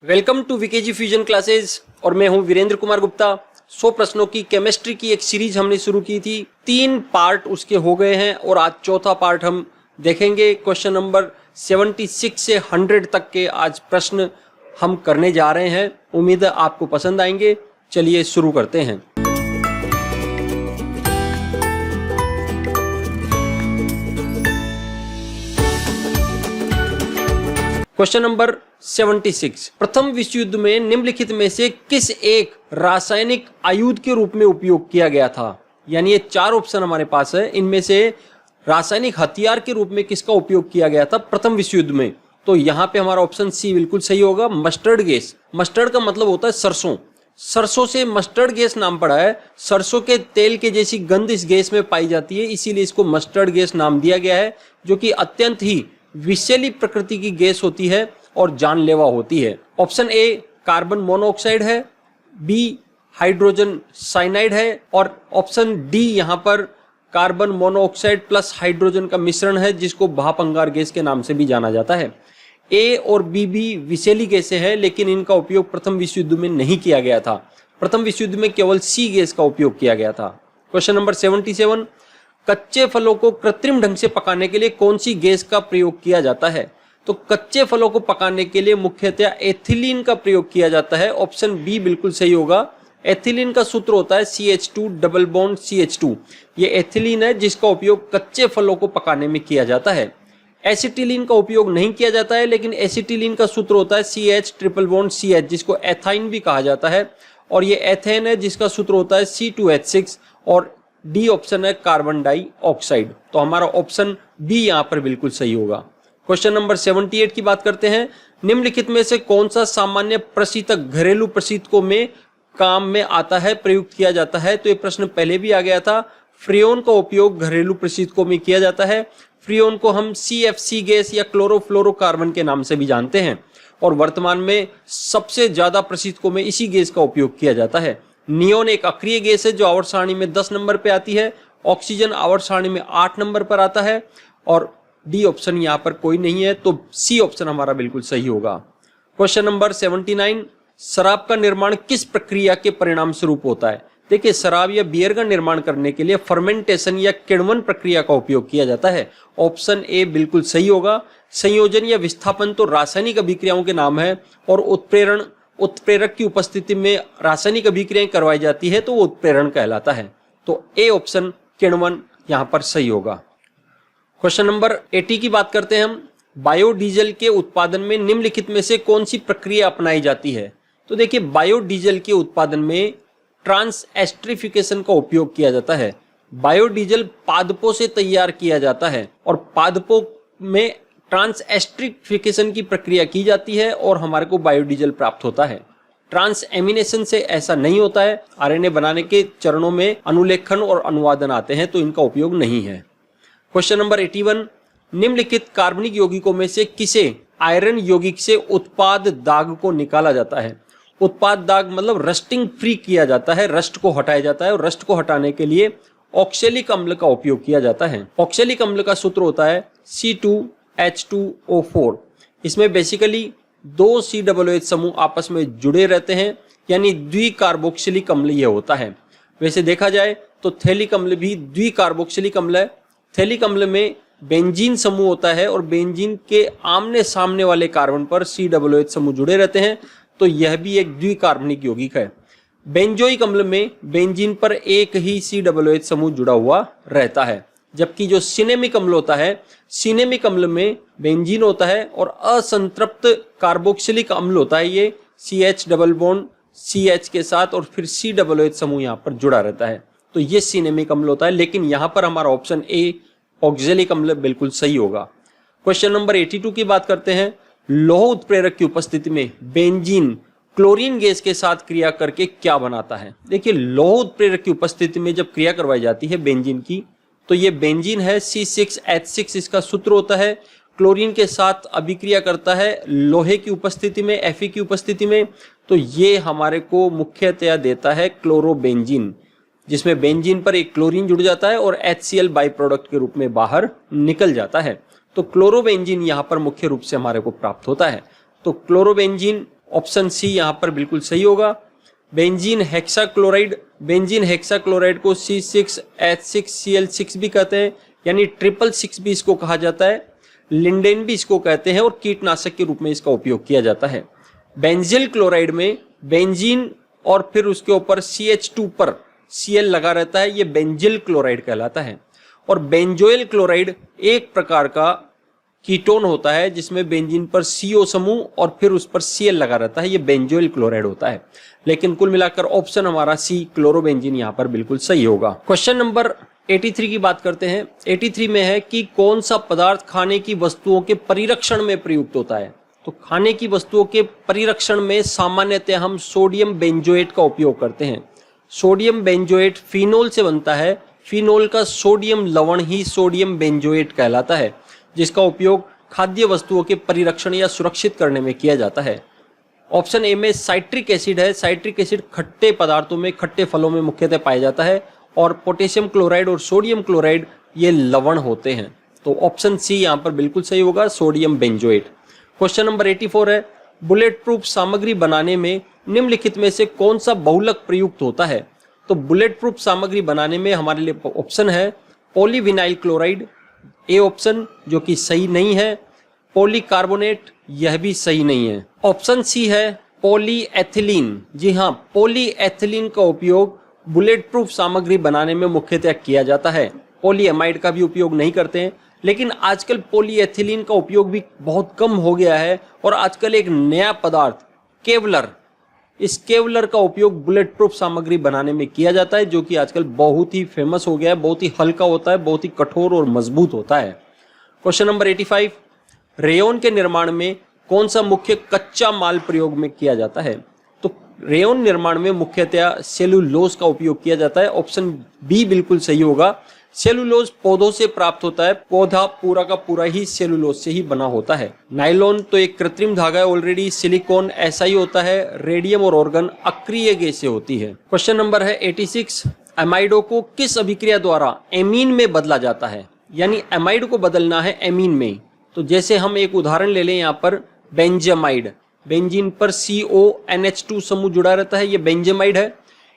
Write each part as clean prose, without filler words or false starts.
Welcome to वीकेजी fusion classes और मैं हूं वीरेंद्र कुमार गुप्ता। 100 प्रश्नों की केमिस्ट्री की एक सीरीज हमने शुरू की थी। 3 पार्ट उसके हो गए हैं और आज चौथा पार्ट हम देखेंगे। क्वेश्चन नंबर 76 से 100 तक के आज प्रश्न हम करने जा रहे हैं। उम्मीद है आपको पसंद आएंगे। चलिए शुरू करते हैं। क्वेश्चन नंबर 76, प्रथम विश्व युद्ध में निम्नलिखित में से किस एक रासायनिक आयुध के रूप में उपयोग किया गया था। यानी ये 4 ऑप्शन हमारे पास है, इनमें से रासायनिक हथियार के रूप में किसका उपयोग किया गया था प्रथम विश्व युद्ध में। तो यहाँ पे हमारा ऑप्शन सी बिल्कुल सही होगा, मस्टर्ड गैस। मस्टर्ड का मतलब होता है सरसों। सरसों से मस्टर्ड गैस नाम पड़ा है। सरसों के तेल के जैसी गंध इस गैस में पाई जाती है, इसीलिए इसको मस्टर्ड गैस नाम दिया गया है, जो कि अत्यंत ही विषैली प्रकृति की गैस होती है और जानलेवा होती है। ऑप्शन ए कार्बन मोनोऑक्साइड है, बी हाइड्रोजन साइनाइड है और ऑप्शन डी यहाँ पर कार्बन मोनोऑक्साइड प्लस हाइड्रोजन का मिश्रण है, जिसको भाप अंगार गैस के नाम से भी जाना जाता है। ए और बी भी विषैली गैसें हैं, लेकिन इनका उपयोग प्रथम विश्व युद्ध में नहीं किया गया था। प्रथम विश्व युद्ध में केवल सी गैस का उपयोग किया गया था। क्वेश्चन नंबर 77, कच्चे फलों को कृत्रिम ढंग से पकाने के लिए कौन सी गैस का प्रयोग किया जाता है। तो कच्चे फलों को पकाने के लिए मुख्यतः एथिलीन का प्रयोग किया जाता है। ऑप्शन बी बिल्कुल सही होगा। एथिलीन का सूत्र होता है CH2 डबल बॉन्ड CH2। ये एथिलीन है जिसका उपयोग कच्चे फलों को पकाने में किया जाता है। एसिटिलीन का उपयोग नहीं किया जाता है, लेकिन एसिटिलीन का सूत्र होता है CH ट्रिपल बॉन्ड CH, जिसको एथाइन भी कहा जाता है, और ये एथेन है जिसका सूत्र होता है C2H6 और डी ऑप्शन है कार्बन डाइऑक्साइड। तो हमारा ऑप्शन बी यहाँ पर बिल्कुल सही होगा। क्वेश्चन नंबर 78 की बात करते हैं। निम्नलिखित में से कौन सा सामान्य प्रशीतक घरेलू प्रशीतकों में काम में आता है, प्रयुक्त किया जाता है। तो ये प्रश्न पहले भी आ गया था। फ्रियोन का उपयोग घरेलू प्रशीतकों में किया जाता है। फ्रियोन को हम CFC गैस या क्लोरोफ्लोरोकार्बन के नाम से भी जानते हैं और वर्तमान में सबसे ज्यादा प्रशीतकों में इसी गैस का उपयोग किया जाता है। नियोन एक अक्रिय गैस है जो आवर्त सारणी में 10 नंबर पे आती है। ऑक्सीजन आवर्त सारणी में 8 नंबर पर आता है और डी ऑप्शन यहाँ पर कोई नहीं है, तो सी ऑप्शन हमारा बिल्कुल सही होगा। क्वेश्चन नंबर 79, शराब का निर्माण किस प्रक्रिया के परिणाम स्वरूप होता है। देखिए, शराब या बियर का निर्माण करने के लिए फर्मेंटेशन या किण्वन प्रक्रिया का उपयोग किया जाता है। ऑप्शन ए बिल्कुल सही होगा। संयोजन या विस्थापन तो रासायनिक अभिक्रियाओं के नाम है और उत्प्रेरक की उपस्थिति में रासायनिक अभिक्रियाएं करवाई जाती है, तो वो उत्प्रेरण कहलाता है। तो ए ऑप्शन किण्वन यहां पर सही होगा। क्वेश्चन नंबर 80 की बात करते हैं हम। बायोडीजल के उत्पादन में निम्नलिखित में से कौन सी प्रक्रिया अपनाई जाती है। तो देखिए, बायोडीजल के उत्पादन में ट्रांस एस्ट्रिफिकेशन का उपयोग किया जाता है। बायोडीजल पादपों से तैयार किया जाता है और पादपों में ट्रांस एस्ट्रिफिकेशन की प्रक्रिया की जाती है और हमारे को बायोडीजल प्राप्त होता है। ट्रांस एमिनेशन से ऐसा नहीं होता है। RNA बनाने के चरणों में अनुलेखन और अनुवादन आते हैं, तो इनका उपयोग नहीं है। क्वेश्चन नंबर 81, निम्नलिखित कार्बनिक यौगिकों में से किसे आयरन यौगिक से उत्पाद दाग को निकाला जाता है। उत्पाद दाग मतलब रस्टिंग फ्री किया जाता है, रस्ट को हटाया जाता है और रस्ट को हटाने के लिए ऑक्सैलिक अम्ल का उपयोग किया जाता है। ऑक्सैलिक अम्ल का सूत्र होता है C2H2O4। इसमें बेसिकली 2 COOH समूह आपस में जुड़े रहते हैं, यानी द्विकार्बोक्सिलिक अम्ल ये होता है। वैसे देखा जाए तो थैलिक अम्ल भी द्विकार्बोक्सिलिक अम्ल है। थैलिक अम्ल में बेंजीन समूह होता है और बेंजीन के आमने सामने वाले कार्बन पर COOH समूह जुड़े रहते हैं, तो यह भी एक द्विकार्बनिक यौगिक है। बेंजोइक अम्ल में बेंजीन पर एक ही COOH समूह जुड़ा हुआ रहता है, जबकि जो सिनेमिक अम्ल होता है, सिनेमिक अम्ल में बेंजीन होता है और असंतृप्त कार्बोक्सिलिक अम्ल होता है। ये CH डबल बॉन्ड CH के साथ और फिर COOH समूह यहाँ पर जुड़ा रहता है, तो ये सिनेमिक अम्ल होता है। लेकिन यहाँ पर हमारा ऑप्शन ए ऑक्सैलिक अम्ल बिल्कुल सही होगा। क्वेश्चन नंबर 82 की बात करते हैं। लौह उत्प्रेरक की उपस्थिति में बेंजीन क्लोरीन गैस के साथ क्रिया करके क्या बनाता है। देखिए, लौह उत्प्रेरक की उपस्थिति में जब क्रिया करवाई जाती है बेंजीन की, तो ये बेंजीन है C6H6 इसका सूत्र होता है। क्लोरीन के साथ अभिक्रिया करता है लोहे की उपस्थिति में, Fe की उपस्थिति में, तो ये हमारे को मुख्यतया देता है क्लोरोबेंजीन, जिसमें बेंजीन पर एक क्लोरीन जुड़ जाता है और HCl बाई प्रोडक्ट के रूप में बाहर निकल जाता है। तो क्लोरोबेंजीन यहाँ पर मुख्य रूप से हमारे को प्राप्त होता है। तो क्लोरोबेंजीन ऑप्शन सी यहाँ पर बिल्कुल सही होगा। बेंजीन हेक्साक्लोराइड, बेंजीन हेक्साक्लोराइड को C6H6Cl6 भी कहते हैं, यानी 666 भी इसको कहा जाता है, लिंडेन भी इसको कहते हैं और कीटनाशक के रूप में इसका उपयोग किया जाता है। बेंजील क्लोराइड में बेंजीन और फिर उसके ऊपर CH2 पर Cl लगा रहता है, ये बेंजील क्लोराइड कहलाता है। और बेंजोइल क्लोराइड एक प्रकार का कीटोन होता है जिसमें बेंजीन पर CO समूह और फिर उस पर Cl लगा रहता है, ये बेंजोइल क्लोराइड होता है। लेकिन कुल मिलाकर ऑप्शन हमारा सी क्लोरोबेंजीन यहाँ पर बिल्कुल सही होगा। क्वेश्चन नंबर 83 की बात करते हैं। 83 में है कि कौन सा पदार्थ खाने की वस्तुओं के परिरक्षण में प्रयुक्त होता है। तो खाने की वस्तुओं के परिरक्षण में सामान्यतः हम सोडियम बेंजोएट का उपयोग करते हैं। सोडियम बेंजोएट फिनोल से बनता है, फिनोल का सोडियम लवण ही सोडियम बेंजोएट कहलाता है, जिसका उपयोग खाद्य वस्तुओं के परिरक्षण या सुरक्षित करने में किया जाता है। ऑप्शन ए में साइट्रिक एसिड है। साइट्रिक एसिड खट्टे पदार्थों में, खट्टे फलों में मुख्यतः पाया जाता है और पोटेशियम क्लोराइड और सोडियम क्लोराइड ये लवण होते हैं। तो ऑप्शन सी यहाँ पर बिल्कुल सही होगा, सोडियम बेंजोएट। क्वेश्चन नंबर 84 है, बुलेट प्रूफ सामग्री बनाने में निम्नलिखित में से कौन सा बहुलक प्रयुक्त होता है। तो बुलेट प्रूफ सामग्री बनाने में हमारे लिए ऑप्शन है पॉलीविनाइल क्लोराइड, ए ऑप्शन जो कि सही नहीं है, पॉलीकार्बोनेट, यह भी सही नहीं है। ऑप्शन सी है पॉलीएथिलीन। जी हाँ, पॉलीएथिलीन का उपयोग बुलेट प्रूफ सामग्री बनाने में मुख्यतः किया जाता है। पॉलीएमाइड का भी उपयोग नहीं करते हैं, लेकिन आजकल पॉलीएथिलीन का उपयोग भी बहुत कम हो गया है और आजकल एक नया पदार्थ केवलर, इस केवलर का उपयोग बुलेट प्रूफ सामग्री बनाने में किया जाता है, जो कि आजकल बहुत ही फेमस हो गया है, बहुत ही हल्का होता है, बहुत ही कठोर और मजबूत होता है। क्वेश्चन नंबर 85, रेयन के निर्माण में कौन सा मुख्य कच्चा माल प्रयोग में किया जाता है। तो रेयन निर्माण में मुख्यतः सेलुलोज का उपयोग किया जाता है। ऑप्शन बी बिल्कुल सही होगा। सेलुलोज पौधों से प्राप्त होता है, पौधा पूरा का पूरा ही सेलुलोज से ही बना होता है। नायलॉन तो एक कृत्रिम धागा है ऑलरेडी, सिलिकॉन ऐसा ही होता है, रेडियम और ऑर्गन अक्रिय गैस से होती है। क्वेश्चन नंबर है 86, एमाइडो को किस अभिक्रिया द्वारा एमीन में बदला जाता है। यानी एमाइड को बदलना है एमीन में। तो जैसे हम एक उदाहरण ले लें, यहाँ पर बेंजामाइड, बेंजीन पर CONH2 समूह जुड़ा रहता है, ये बेंजामाइड है।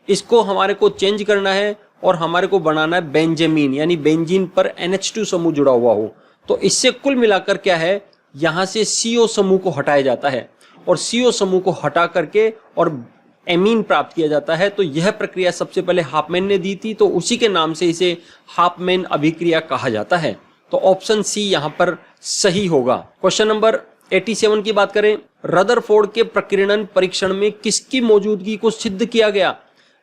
इसको हमारे को चेंज करना है और हमारे को बनाना है बेंजामीन, यानी बेंजीन पर NH2 समूह जुड़ा हुआ हो। तो इससे कुल मिलाकर क्या है, यहाँ से CO समूह को हटाया जाता है और CO समूह को हटा करके और एमीन प्राप्त किया जाता है। तो यह प्रक्रिया सबसे पहले हाफमैन ने दी थी, तो उसी के नाम से इसे हाफमैन अभिक्रिया कहा जाता है। तो ऑप्शन सी यहाँ पर सही होगा। क्वेश्चन नंबर 87 की बात करें, रदरफोर्ड के प्रकीर्णन परीक्षण में किसकी मौजूदगी को सिद्ध किया गया।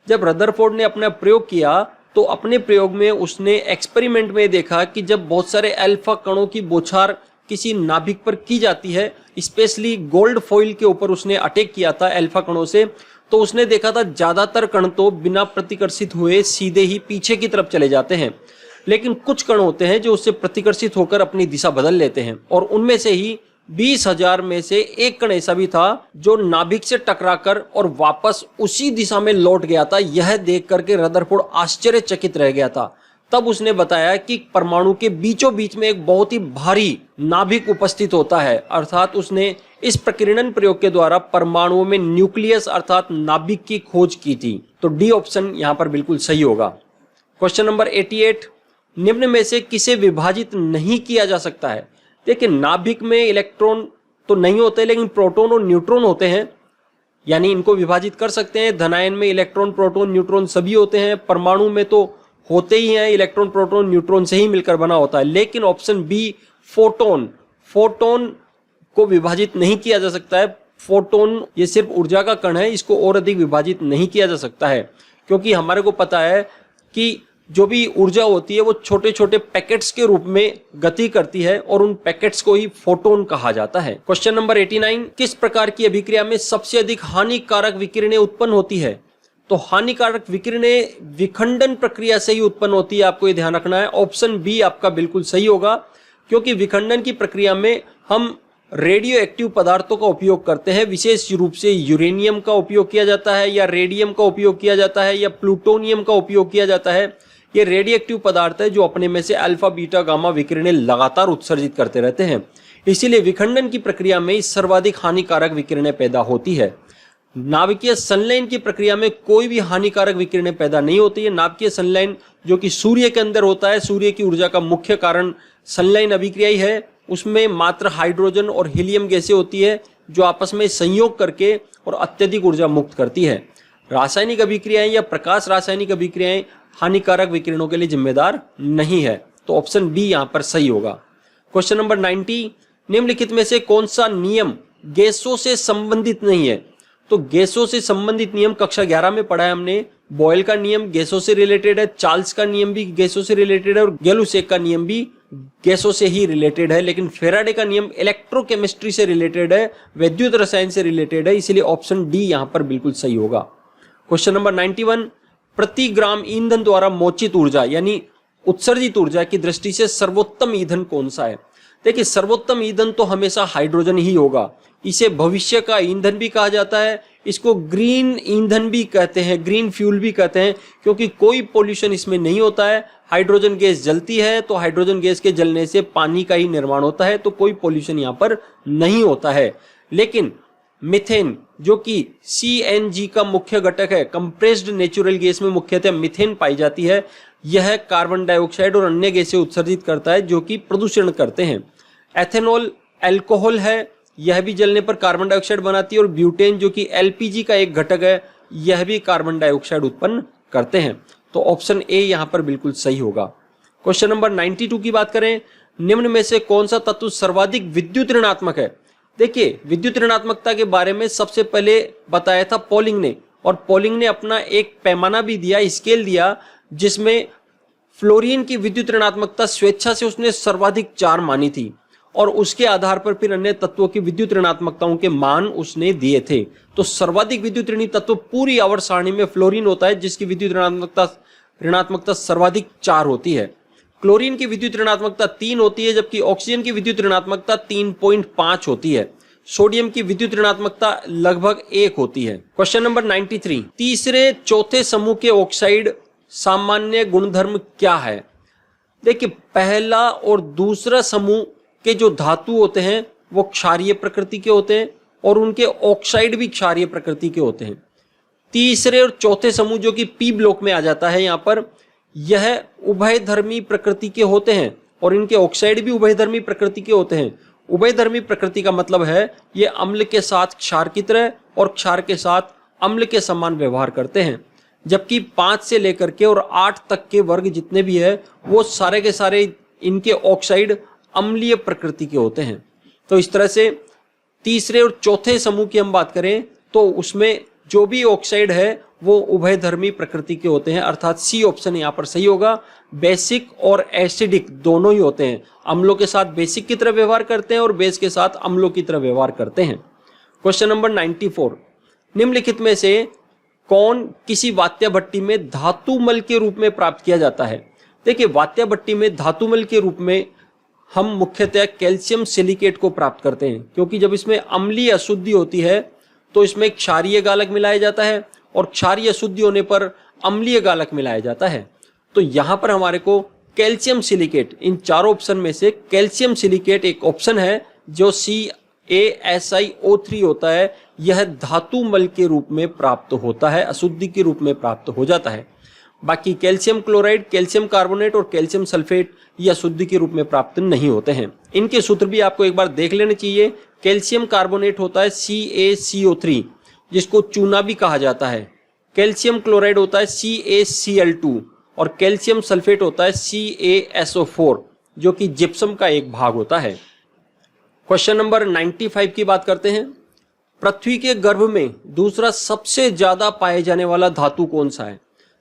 जब रदरफोर्ड ने अपना प्रयोग किया तो अपने प्रयोग में उसने एक्सपेरिमेंट में देखा कि जब बहुत सारे अल्फा कणों की बौछार किसी नाभिक पर की जाती है, स्पेशली गोल्ड फॉइल के ऊपर उसने अटैक किया था अल्फा कणों से, तो उसने देखा था ज्यादातर कण तो बिना प्रतिकर्षित हुए सीधे ही पीछे की तरफ चले जाते हैं, लेकिन कुछ कण होते हैं जो उससे प्रतिकर्षित होकर अपनी दिशा बदल लेते हैं। और उनमें से ही 20,000 में से एक कण ऐसा भी था जो नाभिक से टकराकर और वापस उसी दिशा में लौट गया था। यह देख करके रदरफोर्ड आश्चर्यचकित रह गया था। तब उसने बताया कि परमाणु के बीचों बीच में एक बहुत ही भारी नाभिक उपस्थित होता है, अर्थात उसने इस प्रकीर्णन प्रयोग के द्वारा परमाणुओं में न्यूक्लियस अर्थात नाभिक की खोज की थी। तो डी ऑप्शन यहाँ पर बिल्कुल सही होगा। क्वेश्चन नंबर 88, निम्न में से किसे विभाजित नहीं किया जा सकता है। देखिए, नाभिक में इलेक्ट्रॉन तो नहीं होते, लेकिन प्रोटॉन और न्यूट्रॉन होते हैं, यानी इनको विभाजित कर सकते हैं। धनायन में इलेक्ट्रॉन, प्रोटॉन, न्यूट्रॉन सभी होते हैं। परमाणु में तो होते ही हैं, इलेक्ट्रॉन, प्रोटॉन, न्यूट्रॉन से ही मिलकर बना होता है। लेकिन ऑप्शन बी फोटोन, फोटोन को विभाजित नहीं किया जा सकता है। फोटोन ये सिर्फ ऊर्जा का कण है, इसको और अधिक विभाजित नहीं किया जा सकता है, क्योंकि हमारे को पता है कि जो भी ऊर्जा होती है वो छोटे छोटे पैकेट्स के रूप में गति करती है और उन पैकेट्स को ही फोटोन कहा जाता है। क्वेश्चन नंबर 89, किस प्रकार की अभिक्रिया में सबसे अधिक हानिकारक विकिरणें उत्पन्न होती है। तो हानिकारक विकिरणें विखंडन प्रक्रिया से ही उत्पन्न होती है, आपको ये ध्यान रखना है। ऑप्शन बी आपका बिल्कुल सही होगा, क्योंकि विखंडन की प्रक्रिया में हम रेडियो एक्टिव पदार्थों का उपयोग करते हैं। विशेष रूप से यूरेनियम का उपयोग किया जाता है, या रेडियम का उपयोग किया जाता है, या प्लूटोनियम का उपयोग किया जाता है। ये रेडियो एक्टिव पदार्थ है जो अपने में से अल्फा बीटा गामा विकिरणें लगातार उत्सर्जित करते रहते हैं। इसीलिए विखंडन की प्रक्रिया में सर्वाधिक हानिकारक विकिरणें पैदा होती है। नाभिकीय संलयन की प्रक्रिया में कोई भी हानिकारक विकिरणें पैदा नहीं होती है। नाभिकीय संलयन जो कि सूर्य के अंदर होता है, सूर्य की ऊर्जा का मुख्य कारण संलयन अभिक्रिया ही है। उसमें मात्र हाइड्रोजन और हीलियम गैसें होती है जो आपस में संयोग करके और अत्यधिक ऊर्जा मुक्त करती है। रासायनिक अभिक्रियाएं या प्रकाश रासायनिक अभिक्रियाएं हानिकारक विकिरणों के लिए जिम्मेदार नहीं है। तो ऑप्शन बी यहां पर सही होगा। क्वेश्चन नंबर 90, निम्नलिखित में से कौन सा नियम गैसों से संबंधित नहीं है? तो गैसों से संबंधित नियम कक्षा 11 में पढ़ा है हमने। बॉयल का नियम गैसों से रिलेटेड है, चार्ल्स का नियम भी गैसों से रिलेटेड है और गैलुसेक का नियम भी गैसों से ही रिलेटेड है। लेकिन फेराडे का नियम इलेक्ट्रोकेमिस्ट्री से रिलेटेड है, विद्युत रसायन से रिलेटेड है, इसलिए ऑप्शन डी यहां पर बिल्कुल सही होगा। क्वेश्चन नंबर 91, प्रति ग्राम ईंधन द्वारा मोचित ऊर्जा यानी उत्सर्जित ऊर्जा की दृष्टि से सर्वोत्तम ईंधन कौन सा है? देखिए, सर्वोत्तम ईंधन तो हमेशा हाइड्रोजन ही होगा। इसे भविष्य का ईंधन भी कहा जाता है, इसको ग्रीन ईंधन भी कहते हैं, ग्रीन फ्यूल भी कहते हैं, क्योंकि कोई पोल्यूशन इसमें नहीं होता है। हाइड्रोजन गैस जलती है तो हाइड्रोजन गैस के जलने से पानी का ही निर्माण होता है, तो कोई पोल्यूशन यहाँ पर नहीं होता है। लेकिन मीथेन जो कि CNG का मुख्य घटक है, कंप्रेस्ड नेचुरल गैस में मुख्यतः मीथेन पाई जाती है। यह कार्बन डाइऑक्साइड और अन्य गैसें उत्सर्जित करता है जो कि प्रदूषण करते हैं। एथेनॉल अल्कोहल है, यह भी जलने पर कार्बन डाइऑक्साइड बनाती है। और ब्यूटेन जो कि LPG का एक घटक है, यह भी कार्बन डाइऑक्साइड उत्पन्न करते हैं। तो ऑप्शन ए यहां पर बिल्कुल सही होगा। क्वेश्चन नंबर 92 की बात करें, निम्न में से कौन सा तत्व सर्वाधिक विद्युत ऋणात्मक है? देखिए, विद्युत ऋणात्मकता के बारे में सबसे पहले बताया था पॉलिंग ने, और पॉलिंग ने अपना एक पैमाना भी दिया, स्केल दिया, जिसमें फ्लोरीन की विद्युत ऋणात्मकता स्वेच्छा से उसने सर्वाधिक 4 मानी थी, और उसके आधार पर फिर अन्य तत्वों की विद्युत ऋणात्मकताओं के मान उसने दिए थे। तो सर्वाधिक विद्युत ऋणी तत्व पूरी आवर्त सारणी में फ्लोरीन होता है, जिसकी विद्युत ऋणात्मकता सर्वाधिक 4 होती है। क्लोरीन की विद्युत ऋणात्मकता 3 होती है, जबकि ऑक्सीजन की विद्युत ऋणात्मकता 3.5 होती है। सोडियम की विद्युत ऋणात्मकता लगभग 1 होती है। क्वेश्चन नंबर 93, तीसरे चौथे समूह के ऑक्साइड सामान्य गुणधर्म क्या है? देखिए, पहला और दूसरा समूह के जो धातु होते हैं वो क्षारीय प्रकृति के होते हैं, और उनके ऑक्साइड भी क्षारीय प्रकृति के होते हैं। तीसरे और चौथे समूह जो कि पी ब्लॉक में आ जाता है, यहाँ पर यह उभयधर्मी प्रकृति के होते हैं, और इनके ऑक्साइड भी उभयधर्मी प्रकृति के होते हैं। उभयधर्मी प्रकृति का मतलब है ये अम्ल के साथ क्षार की तरह और क्षार के साथ अम्ल के समान व्यवहार करते हैं। जबकि 5 से लेकर के और 8 तक के वर्ग जितने भी है वो सारे के सारे इनके ऑक्साइड अम्लीय प्रकृति के होते हैं। तो इस तरह से तीसरे और चौथे समूह की हम बात करें तो उसमें जो भी ऑक्साइड है वो उभयधर्मी प्रकृति के होते हैं, अर्थात सी ऑप्शन यहाँ पर सही होगा। बेसिक और एसिडिक दोनों ही होते हैं, अम्लों के साथ बेसिक की तरह व्यवहार करते हैं और बेस के साथ अम्लों की तरह व्यवहार करते हैं। क्वेश्चन नंबर 94, निम्नलिखित में से कौन किसी वात्या भट्टी में धातुमल के रूप में प्राप्त किया जाता है? देखिए, वात्या भट्टी में धातुमल के रूप में हम मुख्यतः कैल्शियम सिलिकेट को प्राप्त करते हैं, क्योंकि जब इसमें अम्लीय अशुद्धि होती है तो इसमें क्षारीय गालक मिलाया जाता है और क्षारीय अशुद्धि होने पर अम्लीय गालक मिलाया जाता है। तो यहां पर हमारे को कैल्शियम सिलिकेट, इन चारों ऑप्शन में से कैल्शियम सिलिकेट एक ऑप्शन है जो CaSiO3 होता है, यह धातुमल के रूप में प्राप्त होता है, अशुद्धि के रूप में प्राप्त हो जाता है। बाकी कैल्शियम क्लोराइड, कैल्शियम कार्बोनेट और कैल्शियम सल्फेट ये अशुद्धि के रूप में प्राप्त नहीं होते हैं। इनके सूत्र भी आपको एक बार देख लेने चाहिए। कैल्शियम कार्बोनेट होता है CaCO3, जिसको चूना भी कहा जाता है। कैल्शियम क्लोराइड होता है CaCl2 और कैल्शियम सल्फेट होता है CaSO4, जो कि जिप्सम का एक भाग होता है। क्वेश्चन नंबर 95 की बात करते हैं। पृथ्वी के गर्भ में दूसरा सबसे ज्यादा पाए जाने वाला धातु कौन सा है?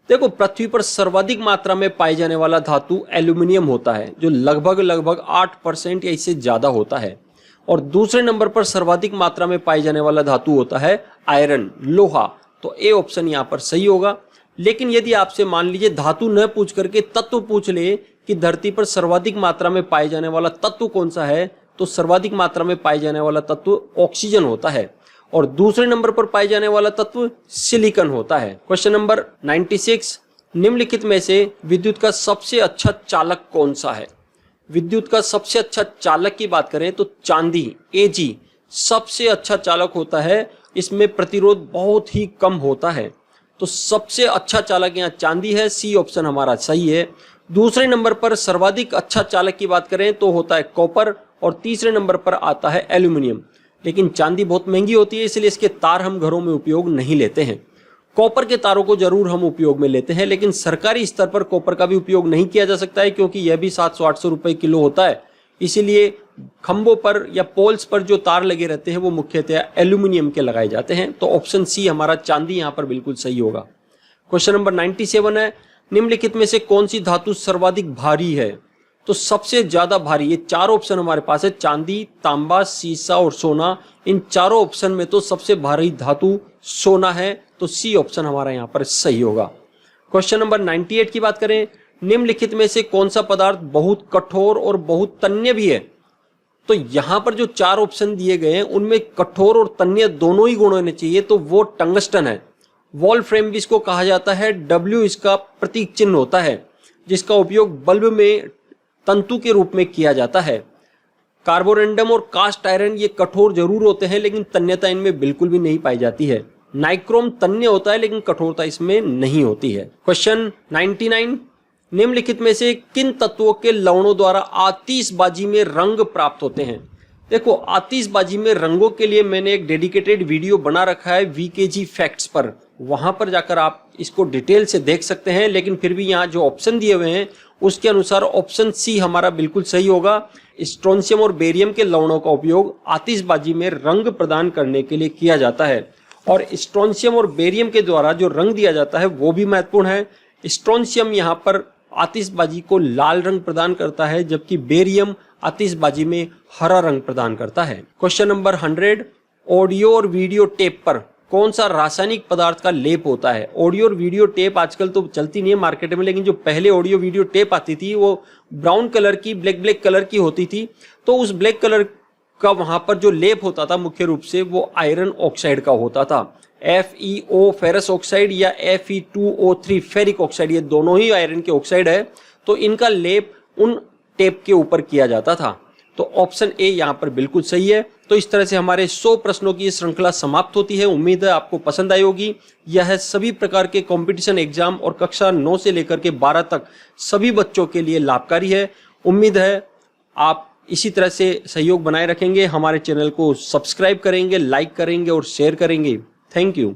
देखो, पृथ्वी पर सर्वाधिक मात्रा में पाए जाने वाला धातु एल्यूमिनियम होता है, जो लगभग 8% या इससे ज्यादा होता है। और दूसरे नंबर पर सर्वाधिक मात्रा में पाए जाने वाला धातु होता है आयरन, लोहा। तो ए ऑप्शन यहाँ पर सही होगा। लेकिन यदि आपसे मान लीजिए धातु न पूछ करके तत्व पूछ ले कि धरती पर सर्वाधिक मात्रा में पाए जाने वाला तत्व कौन सा है, तो सर्वाधिक मात्रा में पाए जाने वाला तत्व ऑक्सीजन होता है और दूसरे नंबर पर पाए जाने वाला तत्व सिलिकॉन होता है। क्वेश्चन नंबर 96, निम्नलिखित में से विद्युत का सबसे अच्छा चालक कौन सा है? विद्युत का सबसे अच्छा चालक की बात करें तो चांदी Ag सबसे अच्छा चालक होता है, इसमें प्रतिरोध बहुत ही कम होता है। तो सबसे अच्छा चालक यहाँ चांदी है, सी ऑप्शन हमारा सही है। दूसरे नंबर पर सर्वाधिक अच्छा चालक की बात करें तो होता है कॉपर और तीसरे नंबर पर आता है एल्यूमिनियम। लेकिन चांदी बहुत महंगी होती है, इसलिए इसके तार हम घरों में उपयोग नहीं लेते हैं। कॉपर के तारों को जरूर हम उपयोग में लेते हैं, लेकिन सरकारी स्तर पर कॉपर का भी उपयोग नहीं किया जा सकता है, क्योंकि यह भी 700-800 रुपए किलो होता है। इसीलिए खंभों पर या पोल्स पर जो तार लगे रहते हैं वो मुख्यतः एल्यूमिनियम के लगाए जाते हैं। तो ऑप्शन सी हमारा चांदी यहाँ पर बिल्कुल सही होगा। क्वेश्चन नंबर 97 है, निम्नलिखित में से कौन सी धातु सर्वाधिक भारी है? तो सबसे ज्यादा भारी, ये चार ऑप्शन हमारे पास है, चांदी, तांबा, सीसा और सोना। इन चारों ऑप्शन में तो सबसे भारी धातु सोना है, तो सी ऑप्शन हमारा यहाँ पर सही होगा। क्वेश्चन नंबर 98 की बात करें, निम्नलिखित में से कौन सा पदार्थ बहुत कठोर और बहुत तन्य भी है? तो यहां पर जो चार ऑप्शन दिए गए हैं उनमें कठोर और तन्य दोनों ही गुण होने चाहिए, तो वो टंगस्टन है। वॉल्फ्रेम भी इसको कहा जाता है, W इसका प्रतीक चिन्ह होता है, जिसका उपयोग बल्ब में तंतु के रूप में किया जाता है। कार्बोरेंडम और कास्ट आयरन ये कठोर जरूर होते हैं, लेकिन तन्यता इनमें बिल्कुल भी नहीं पाई जाती है। नाइक्रोम तन्य होता है, लेकिन कठोरता इसमें नहीं होती है। क्वेश्चन 99, निम्नलिखित में से किन तत्वों के लवणों द्वारा आतिशबाजी में रंग प्राप्त होते हैं? देखो, आतिशबाजी में रंगों के लिए मैंने एक डेडिकेटेड वीडियो बना रखा है VKG फैक्ट्स पर, वहां पर जाकर आप इसको डिटेल से देख सकते हैं। लेकिन फिर भी यहाँ जो ऑप्शन दिए हुए हैं उसके अनुसार ऑप्शन सी हमारा बिल्कुल सही होगा। स्ट्रोंशियम और बेरियम के लवणों का उपयोग आतिशबाजी में रंग प्रदान करने के लिए किया जाता है, और स्ट्रोंशियम और बेरियम के द्वारा जो रंग दिया जाता है वो भी महत्वपूर्ण है। स्ट्रोंशियम यहाँ पर आतिशबाजी को लाल रंग प्रदान करता है, जबकि बेरियम आतिशबाजी में हरा रंग प्रदान करता है। क्वेश्चन नंबर 100, ऑडियो और वीडियो टेप पर कौन सा रासायनिक पदार्थ का लेप होता है? ऑडियो और वीडियो टेप आजकल तो चलती नहीं है मार्केट में, लेकिन जो पहले ऑडियो वीडियो टेप आती थी वो ब्राउन कलर की, ब्लैक कलर की होती थी। तो उस ब्लैक कलर का वहां पर जो लेप होता था मुख्य रूप से वो आयरन ऑक्साइड का होता था। FeO फेरस ऑक्साइड या Fe2O3 फेरिक ऑक्साइड, ये दोनों ही आयरन के ऑक्साइड है। तो इनका लेप उन टेप के ऊपर किया जाता था। तो ऑप्शन ए यहाँ पर बिल्कुल सही है। तो इस तरह से हमारे 100 प्रश्नों की श्रृंखला समाप्त होती है। उम्मीद है आपको पसंद आई होगी। यह सभी प्रकार के कंपटीशन एग्जाम और कक्षा 9 से लेकर के 12 तक सभी बच्चों के लिए लाभकारी है। उम्मीद है आप इसी तरह से सहयोग बनाए रखेंगे, हमारे चैनल को सब्सक्राइब करेंगे, लाइक करेंगे और शेयर करेंगे। Thank you.